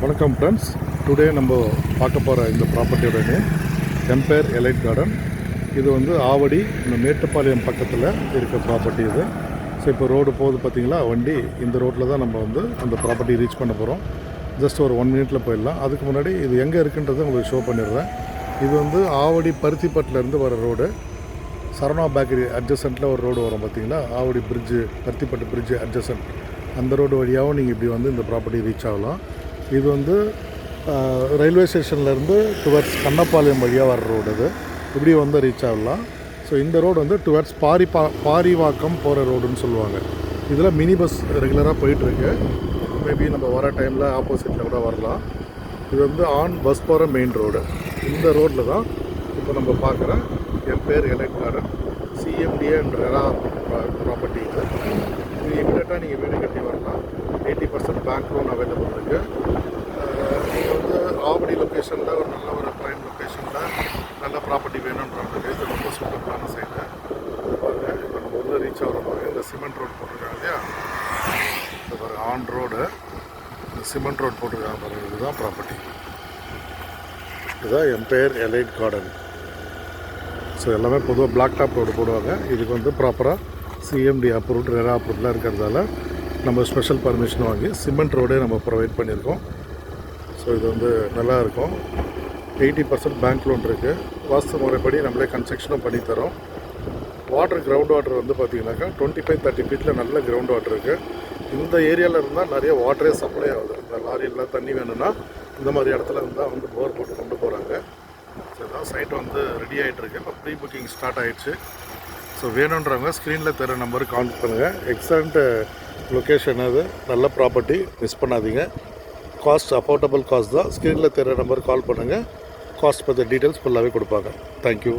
வணக்கம் friends. Today நம்ம பார்க்க போகிற இந்த ப்ராப்பர்ட்டியோட நேம் எம்பையர் எலைட் கார்டன். இது வந்து ஆவடி இந்த மேட்டுப்பாளையம் பக்கத்தில் இருக்க ப்ராப்பர்ட்டி இது. ஸோ இப்போ ரோடு போகுது பார்த்தீங்களா, வண்டி இந்த ரோட்டில் தான் நம்ம வந்து அந்த ப்ராப்பர்ட்டி ரீச் பண்ண போகிறோம். ஜஸ்ட் ஒரு 1 மினிட்டில் போயிடலாம். அதுக்கு முன்னாடி இது எங்கே இருக்குன்றதை உங்களுக்கு ஷோ பண்ணிடுறேன். இது வந்து ஆவடி பருத்திப்பட்டிலேருந்து வர ரோடு. சரவணா பேக்கரி அட்ஜசண்ட்டில் ஒரு ரோடு வரும் பார்த்தீங்களா, Avadi bridge, Paruthipattu bridge adjacent, அந்த ரோடு வழியாகவும் நீங்கள் இப்படி வந்து இந்த ப்ராப்பர்ட்டி ரீச் ஆகலாம். இது வந்து ரயில்வே ஸ்டேஷன்லேருந்து டுவர்ட்ஸ் கண்ணப்பாளையம் வழியாக வர ரோடு. இது இப்படி வந்து ரீச் ஆகலாம். ஸோ இந்த ரோடு வந்து டுவர்ட்ஸ் பாரிவாக்கம் போகிற ரோடுன்னு சொல்லுவாங்க. இதில் மினி பஸ் ரெகுலராக போயிட்டுருக்கு. மேபி நம்ம வர டைமில் ஆப்போசிட்டில் கூட வரலாம். இது வந்து பஸ் போகிற மெயின் ரோடு. இந்த ரோட்டில் தான் இப்போ நம்ம பார்க்குற எம்பையர் எலைட் கார்டன் சிஎம்டிஏ என்ற ப்ராப்பர்ட்டி. இது இமீடியட்டாக நீங்கள் வீடு கட்டி வரலாம். 80% பேங்க் லோன் அவைலபிள் இருக்குது. நீங்கள் வந்து ஆவடி லொக்கேஷனில் ஒரு நல்ல ஒரு ப்ரைம் லொக்கேஷனில் நல்ல ப்ராப்பர்ட்டி வேணுன்றவங்களுக்கு இது ரொம்ப சூப்பரான சைடு. பாருங்கள், இப்போ நம்ம உள்ள ரீச் ஆகிற பாருங்கள், இந்த சிமெண்ட் ரோடு போட்டிருக்காங்க இல்லையா, இந்த பாருங்கள் ரோடு, இந்த சிமெண்ட் ரோடு போட்டிருக்காங்க பாருங்கள், இதுதான் ப்ராப்பர்ட்டி. இதுதான் எம்பையர் எலைட் கார்டன். ஸோ எல்லாமே பொதுவாக பிளாக் டாப் ரோடு போடுவாங்க. இதுக்கு வந்து ப்ராப்பராக சிஎம்டி அப்ரூவ்ட், ரெரா அப்ரூவ்லாம் இருக்கிறதால நம்ம ஸ்பெஷல் பர்மிஷன் வாங்கி சிமெண்ட் ரோடே நம்ம ப்ரொவைட் பண்ணியிருக்கோம். ஸோ இது வந்து நல்லா இருக்கும். 80% பேங்க் லோன் இருக்குது. வாஸ்து முறைப்படி நம்மளே கன்ஸ்ட்ரக்ஷனும் பண்ணித்தரோம். கிரவுண்ட் வாட்டர் வந்து பார்த்திங்கனாக்கா 25-30 ஃபீட்டில் நல்ல கிரவுண்ட் வாட்டர் இருக்குது. இந்த ஏரியாவில் இருந்தால் நிறைய வாட்டரே சப்ளை ஆகுது. இந்த லாரியில் தண்ணி வேணும்னா இந்த மாதிரி இடத்துல இருந்தால் வந்து போர் போட்டு கொண்டு போகிறாங்க. ஸோ இதான் சைட் வந்து ரெடி ஆகிட்டுருக்கு. இப்போ ப்ரீ புக்கிங் ஸ்டார்ட் ஆகிடுச்சு. ஸோ வேணுன்றவங்க ஸ்க்ரீனில் தர நம்பருக்கு கான்டாக்ட் பண்ணுங்கள். எக்ஸலண்ட் லொக்கேஷன், அது நல்ல ப்ராப்பர்ட்டி, மிஸ் பண்ணாதீங்க. காஸ்ட் அஃபோர்டபுள் காஸ்ட் தான். ஸ்க்ரீனில் தர நம்பருக்கு கால் பண்ணுங்கள். காஸ்ட் பற்றி டீட்டெயில்ஸ் ஃபுல்லாகவே கொடுப்பாங்க. தேங்க்யூ.